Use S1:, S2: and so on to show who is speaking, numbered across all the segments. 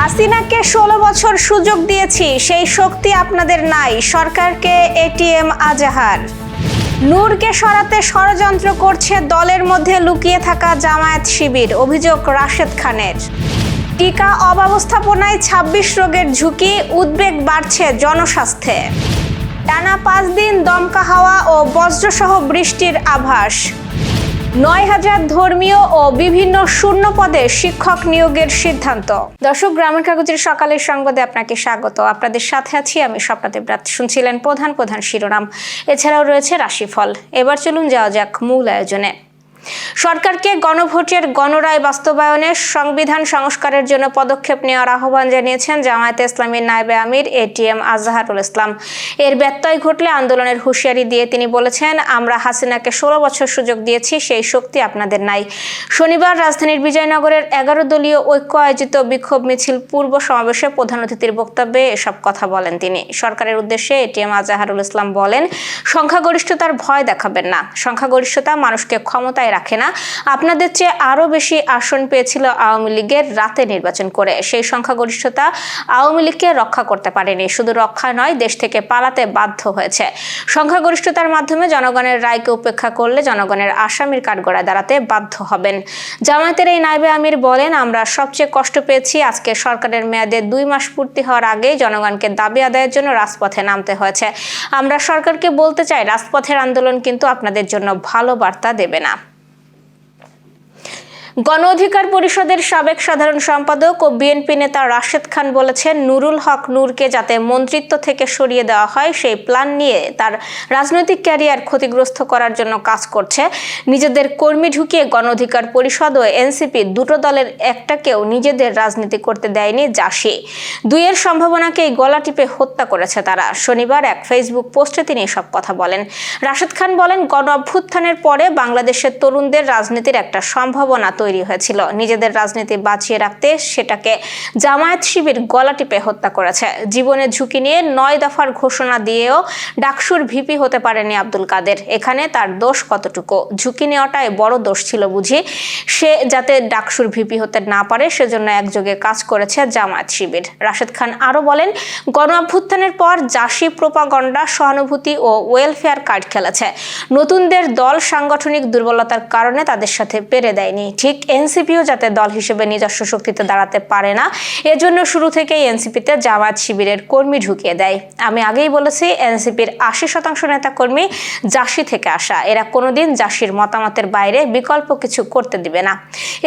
S1: হাসিনাকে 16 বছর সুযোগ দিয়েছি, সেই শক্তি আপনাদের নাই, সরকারকে এটিএম আজাহার। নূরকে সরাতে ষড়যন্ত্র করছে দলের মধ্যে লুকিয়ে থাকা জামায়াত শিবির, অভিযোগ রাশেদ খানের। টিকা অব্যবস্থাপনায় 26 রোগের ঝুঁকি, উদ্বেগ বাড়ছে জনস্বাস্থ্যে। টানা 5 দিন দমকা হাওয়া ও বজ্রসহ বৃষ্টির আভাস। 9000 ধর্মীয় ও বিভিন্ন শূন্য পদে শিক্ষক নিয়োগের সিদ্ধান্ত। দর্শক, গ্রামীণ কাগজের সকালের সংবাদে আপনাকে স্বাগত। আপনাদের সাথে আছি আমি স্বপ্না দেবরাত। শুনছিলেন প্রধান শিরোনাম, এছাড়াও রয়েছে রাশিফল। এবার চলুন যাওয়া যাক মূল আয়োজনে। সরকারকে গণভোটের গণরায় বাস্তবায়নে সংবিধান সংস্কারের জন্য পদক্ষেপ নেওয়ার আহ্বান জানিয়েছেন জামায়াতে ইসলামীর নায়েবে আমির এটিএম আজহারুল ইসলাম। এর ব্যত্যয় ঘটলে আন্দোলনের হুঁশিয়ারি দিয়ে তিনি বলেছেন, আমরা হাসিনাকে 16 বছর সুযোগ দিয়েছি, সেই শক্তি আপনাদের নাই। শনিবার রাজধানীর বিজয়নগরের 11 দলীয় ঐক্য আয়োজিত বিক্ষোভ মিছিল পূর্ব সমাবেশে প্রধান অতিথির বক্তব্যে এসব কথা বলেন তিনি। সরকারের উদ্দেশ্যে এটিএম আজহারুল ইসলাম বলেন, সংখ্যাগরিষ্ঠতার ভয় দেখাবেন না। সংখ্যাগরিষ্ঠতা মানুষকে ক্ষমতায় রাখে না। আপনাদের চেয়ে আরো বেশি আসন পেয়েছিল আওয়ামী লীগের রাতে নির্বাচন করে। সেই সংখ্যাগরিষ্ঠতা আওয়ামী লীগকে রক্ষা করতে পারেনি। শুধু রক্ষা নয়, দেশ থেকে পালাতে বাধ্য হয়েছে। সংখ্যাগরিষ্ঠতার মাধ্যমে জনগণের রায়কে উপেক্ষা করলে জনগণের আসামির কাঠগড়ায় দাঁড়াতে বাধ্য হবেন। জামায়াতের এই নায়েবে আমির বলেন, আমরা সবচেয়ে কষ্ট পেয়েছি আজকে সরকারের মেয়াদে 2 মাস পূর্তি হওয়ার আগেই জনগণকে দাবি আদায়ের জন্য রাজপথে নামতে হয়েছে। আমরা সরকারকে বলতে চাই, রাজপথের আন্দোলন কিন্তু আপনাদের জন্য ভালো বার্তা দেবে না। গণ অধিকার পরিষদের সাবেক সাধারণ সম্পাদক ও বিএনপি নেতা রাশেদ খান বলেছেন, নুরুল হক নূরকে যাতে মন্ত্রিত্ব থেকে সরিয়ে দেওয়া হয় সেই প্ল্যান নিয়ে তার রাজনৈতিক ক্যারিয়ার ক্ষতিগ্রস্ত করার জন্য কাজ করছে। নিজেদের কর্মী ঢুকিয়ে গণ অধিকার পরিষদ ও এনসিপি দুটো দলের একটাকেও নিজেদের রাজনীতি করতে দেয়নি জাসি। 2-এর সম্ভাবনাকেই গলা টিপে হত্যা করেছে তারা। শনিবার এক ফেসবুক পোস্টে তিনি এসব কথা বলেন। রাশেদ খান বলেন, গণ অভ্যুত্থানের পরে বাংলাদেশের তরুণদের রাজনীতির একটা সম্ভাবনা তৈরি হয়েছিল। নিজেদের রাজনীতি বাঁচিয়ে রাখতে সেটাকে জামায়াত শিবির গলা টিপে হত্যা করেছে। জীবনের ঝুঁকি নিয়ে 9 দফার ঘোষণা দিয়েও ডাকসুর ভিপি হতে পারেনি আব্দুল কাদের। এখানে তার দোষ কতটুকু? ঝুঁকি নেওয়াটাই বড় দোষ ছিল বুঝি। সে যাতে ডাকসুর ভিপি হতে না পারে সেজন্য একযোগে কাজ করেছে জামায়াত শিবির। রাশেদ খান আরো বলেন, গণ অভ্যুত্থানের পর জাসি প্রোপাগন্ডা, সহানুভূতি ও ওয়েলফেয়ার কার্ড খেলেছে। নতুনদের দল সাংগঠনিক দুর্বলতার কারণে তাদের সাথে পেরে দেয়নি। ঠিক এনসিপিও যাতে দল হিসেবে নিজস্ব শক্তিতে দাঁড়াতে পারে না, এজন্য শুরু থেকেই এনসিপিতে জামায়াত শিবিরের কর্মী ঢুকিয়ে দেয়। আমি আগেই বলেছি, এনসিপির 80% নেতাকর্মী জাসি থেকে আসা। এরা কোনোদিন জাসির মতামতের বাইরে বিকল্প কিছু করতে দিবে না।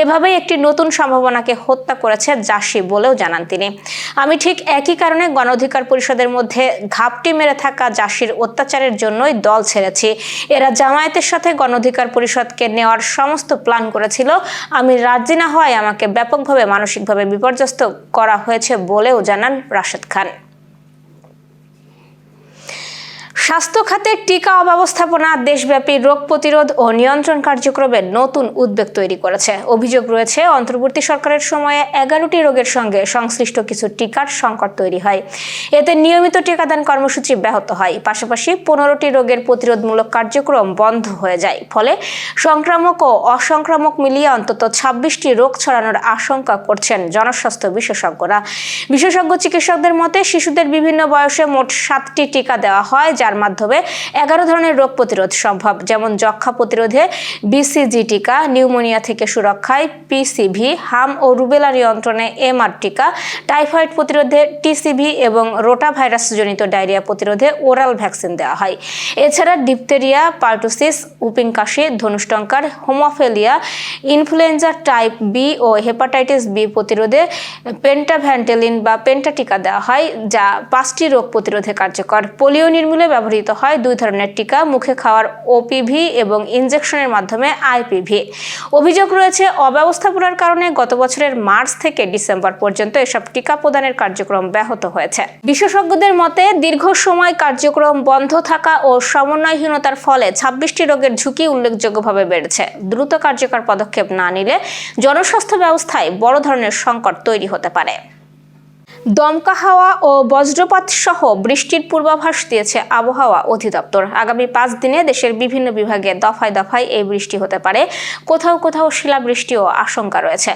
S1: এভাবেই একটি নতুন সম্ভাবনাকে হত্যা করেছে জাসি বলেও জানান তিনি। আমি ঠিক একই কারণে গণ অধিকার পরিষদের মধ্যে ঘাপটি মেরে থাকা জাসির অত্যাচারের জন্যই দল ছেড়েছি। এরা জামায়াতের সাথে গণ অধিকার পরিষদকে নেওয়ার সমস্ত প্ল্যান করেছিল। আমি রাজি না হওয়ায় আমাকে ব্যাপকভাবে মানসিকভাবে বিপর্যস্ত করা হয়েছে বলেও জানান রাশেদ খান। স্বাস্থ্য খাতে টিকা অব্যবস্থাপনা দেশব্যাপী রোগ প্রতিরোধ ও নিয়ন্ত্রণ কার্যক্রমে নতুন উদ্বেগ তৈরি করেছে। অভিযোগ রয়েছে, অন্তর্বর্তী সরকারের সময়ে 11টি রোগের সঙ্গে সংশ্লিষ্ট কিছু টিকার সংকট তৈরি হয়। এতে নিয়মিত টিকাদান কর্মসূচি ব্যাহত হয়। পাশাপাশি 15টি রোগের প্রতিরোধমূলক কার্যক্রম বন্ধ হয়ে যায়। ফলে সংক্রামক ও অসংক্রামক মিলিয়ে অন্তত 26টি রোগ ছড়ানোর আশঙ্কা করছেন জনস্বাস্থ্য বিশেষজ্ঞরা। বিশেষজ্ঞ চিকিৎসকদের মতে, শিশুদের বিভিন্ন বয়সে মোট 7টি টিকা দেওয়া হয়, যার মাধ্যমে 11 ধরনের রোগ প্রতিরোধ সম্ভব। যেমন যক্ষ্মা প্রতিরোধে বিসিজি টিকা, নিউমোনিয়া থেকে সুরক্ষায় পিসিভি, হাম ও রুবেলা নিয়ন্ত্রণে এমআর টিকা, টাইফয়েড প্রতিরোধে টিসিভি এবং রোটা ভাইরাস জনিত ডায়রিয়া প্রতিরোধে ওরাল ভ্যাকসিন দেওয়া হয়। এছাড়া ডিপথেরিয়া, পার্টুসিস, উপিং কাশি, ধনুষ্টঙ্কার, হোমোফিলিয়া, ইনফ্লুয়েঞ্জা টাইপ বি ও হেপাটাইটিস বি প্রতিরোধে পেন্টাভ্যান্টেলিন বা পেন্টা টিকা দেওয়া হয়, যা 5টি রোগ প্রতিরোধে কার্যকর। পোলিও নির্মূলে ব্যবহৃত হয় 2 ধরনের টিকা, মুখে খাওয়ার ওপিভি এবং ইনজেকশনের মাধ্যমে আইপিভি। অভিযোগ রয়েছে, অব্যবস্থাপনার কারণে গত বছরের মার্চ থেকে ডিসেম্বর পর্যন্ত এসব টিকা প্রদানের কার্যক্রম ব্যাহত হয়েছে। বিশেষজ্ঞদের মতে, দীর্ঘ সময় কার্যক্রম বন্ধ থাকা ও সমন্বয়হীনতার ফলে 26টি রোগের ঝুঁকি উল্লেখযোগ্যভাবে বেড়েছে। দ্রুত কার্যকর পদক্ষেপ না নিলে জনস্বাস্থ্য ব্যবস্থায় বড় ধরনের সংকট তৈরি হতে পারে। দমকা হাওয়া ও বজ্রপাত সহ বৃষ্টির পূর্বাভাস দিয়েছে আবহাওয়া অধিদপ্তর। আগামী 5 দিনে দেশের বিভিন্ন বিভাগে দফায় দফায় এই বৃষ্টি হতে পারে। কোথাও কোথাও শিলাবৃষ্টিও আশঙ্কা রয়েছে।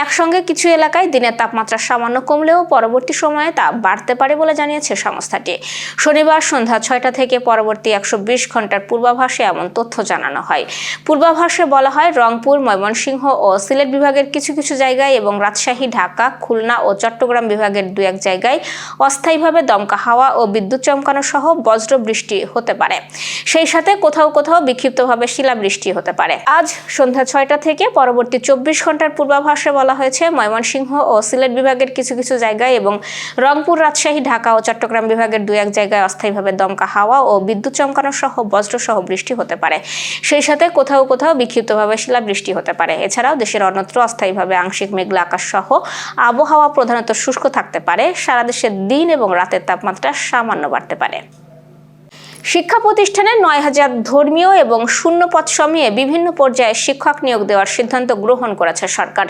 S1: একসঙ্গে কিছু এলাকায় দিনের তাপমাত্রা সামান্য কমলেও পরবর্তী সময়ে তা বাড়তে পারে বলে জানিয়েছে সংস্থাটি। শনিবার সন্ধ্যা 6টা থেকে পরবর্তী 120 ঘন্টার পূর্বাভাসে এমন তথ্য জানানো হয়। পূর্বাভাসে বলা হয়, রংপুর, ময়মনসিংহ ও সিলেট বিভাগের কিছু কিছু জায়গায় এবং রাজশাহী, ঢাকা, খুলনা ও চট্টগ্রাম বিভাগের 2-1 জায়গায় অস্থায়ীভাবে দমকা হাওয়া ও বিদ্যুৎ চমকানো সহ বজ্র বৃষ্টি হতে পারে। সেই সাথে কোথাও কোথাও বিক্ষিপ্তভাবে শিলাবৃষ্টি হতে পারে। আজ সন্ধ্যা 6টা থেকে পরবর্তী 24 ঘন্টার পূর্বাভাসে বলা হয়েছে, ময়মনসিংহ ও সিলেট বিভাগের কিছু কিছু জায়গায় এবং রংপুর, রাজশাহী, ঢাকা ও চট্টগ্রাম বিভাগের 2-1 জায়গায় অস্থায়ীভাবে দমকা হাওয়া ও বিদ্যুৎ চমকানো সহ বজ্র সহ বৃষ্টি হতে পারে। সেই সাথে কোথাও কোথাও বিক্ষিপ্তভাবে শিলাবৃষ্টি হতে পারে। এছাড়াও দেশের অন্যত্র অস্থায়ীভাবে আংশিক মেঘলা আকাশ সহ আবহাওয়া প্রধানত শুষ্ক থাকতে পারে। সারা দেশে দিন এবং রাতের তাপমাত্রা সামান্য বাড়তে পারে। শিক্ষা প্রতিষ্ঠানে 9000 ধর্মীয় এবং শূন্যপদ সমিয়ে বিভিন্ন পর্যায়ে শিক্ষক নিয়োগ দেওয়ার সিদ্ধান্ত গ্রহণ করেছে সরকার।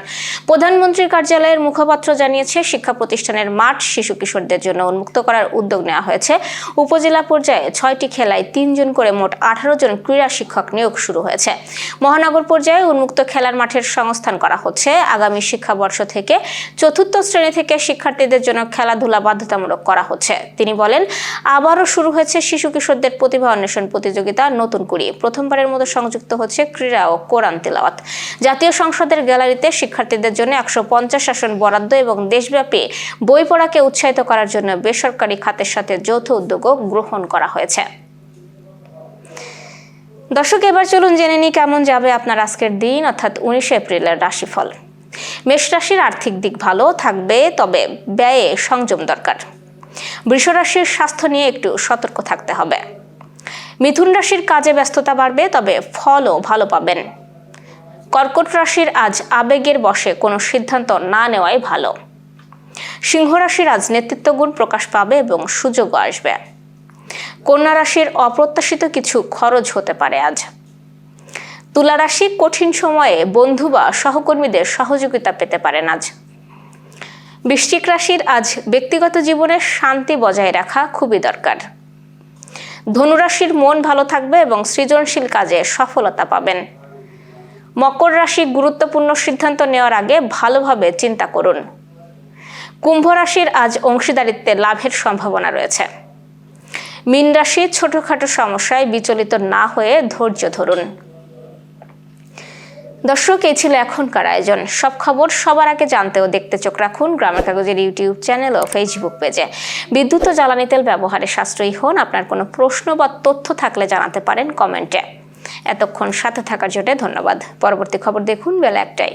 S1: প্রধানমন্ত্রীর কার্যালয়ের মুখপাত্র জানিয়েছে, শিক্ষা প্রতিষ্ঠানের মাঠ শিশু কিশোরদের জন্য উন্মুক্ত করার উদ্যোগ নেওয়া হয়েছে। উপজেলা পর্যায়ে 6টি খেলায় 3 জন করে মোট 18 জন ক্রীড়া শিক্ষক নিয়োগ শুরু হয়েছে। মহানগর পর্যায়ে উন্মুক্ত খেলার মাঠের সংস্থান করা হচ্ছে। আগামী শিক্ষাবর্ষ থেকে 4র্থ শ্রেণী থেকে শিক্ষার্থীদের জন্য খেলাধুলা বাধ্যতামূলক করা হচ্ছে। তিনি বলেন, আবারও শুরু হয়েছে শিশু কিশোরদের প্রতিভা অন্বেষণ প্রতিযোগিতা নতুন করে। প্রথমবারের মতো সংযুক্ত হচ্ছে ক্রীড়া ও কোরআন তিলাওয়াত। জাতীয় সংসদের গ্যালারিতে শিক্ষার্থীদের জন্য 150 আসন বরাদ্দ এবং দেশব্যাপী বই পড়াকে উৎসাহিত করার জন্য বেসরকারি খাতের সাথে যৌথ উদ্যোগও গ্রহণ করা হয়েছে। দর্শক, এবার চলুন জেনে নিই কেমন যাবে আপনার আজকের দিন, অর্থাৎ 19 এপ্রিলের রাশিফল। মেষ রাশির আর্থিক দিক ভালো থাকবে, তবে ব্যয়ে সংযম দরকার। বৃষ রাশির স্বাস্থ্য নিয়ে একটু সতর্ক থাকতে হবে। মিথুন রাশির কাজে ব্যস্ততা বাড়বে, তবে ফলও ভালো পাবেন। কর্কট রাশির আজ আবেগের বশে কোনো সিদ্ধান্ত না নেওয়াই ভালো। সিংহ রাশির আজ নেতৃত্ব গুণ প্রকাশ পাবে এবং সুযোগও আসবে। কন্যা রাশির অপ্রত্যাশিত কিছু খরচ হতে পারে আজ। তুলা রাশি কঠিন সময়ে বন্ধু বা সহকর্মীদের সহযোগিতা পেতে পারেন আজ। বৃশ্চিক রাশির আজ ব্যক্তিগত জীবনে শান্তি বজায় রাখা খুবই দরকার। ধনুরাশির মন ভালো থাকবে এবং সৃজনশীল কাজে সফলতা পাবেন। মকর রাশি গুরুত্বপূর্ণ সিদ্ধান্ত নেওয়ার আগে ভালোভাবে চিন্তা করুন। কুম্ভ রাশির আজ অংশীদারিত্বে লাভের সম্ভাবনা রয়েছে। মীন রাশি ছোটখাটো সমস্যায় বিচলিত না হয়ে ধৈর্য ধরুন। দর্শক, এই ছিল এখনকার আয়োজন। সব খবর সবার আগে জানতে ও দেখতে চোখ রাখুন গ্রামের কাগজের ইউটিউব চ্যানেল ও ফেসবুক পেজে। বিদ্যুৎ ও জ্বালানি তেল ব্যবহারে সাশ্রয়ী হন। আপনার কোনো প্রশ্ন বা তথ্য থাকলে জানাতে পারেন কমেন্টে। এতক্ষণ সাথে থাকার জন্য ধন্যবাদ। পরবর্তী খবর দেখুন বেলা 1টায়।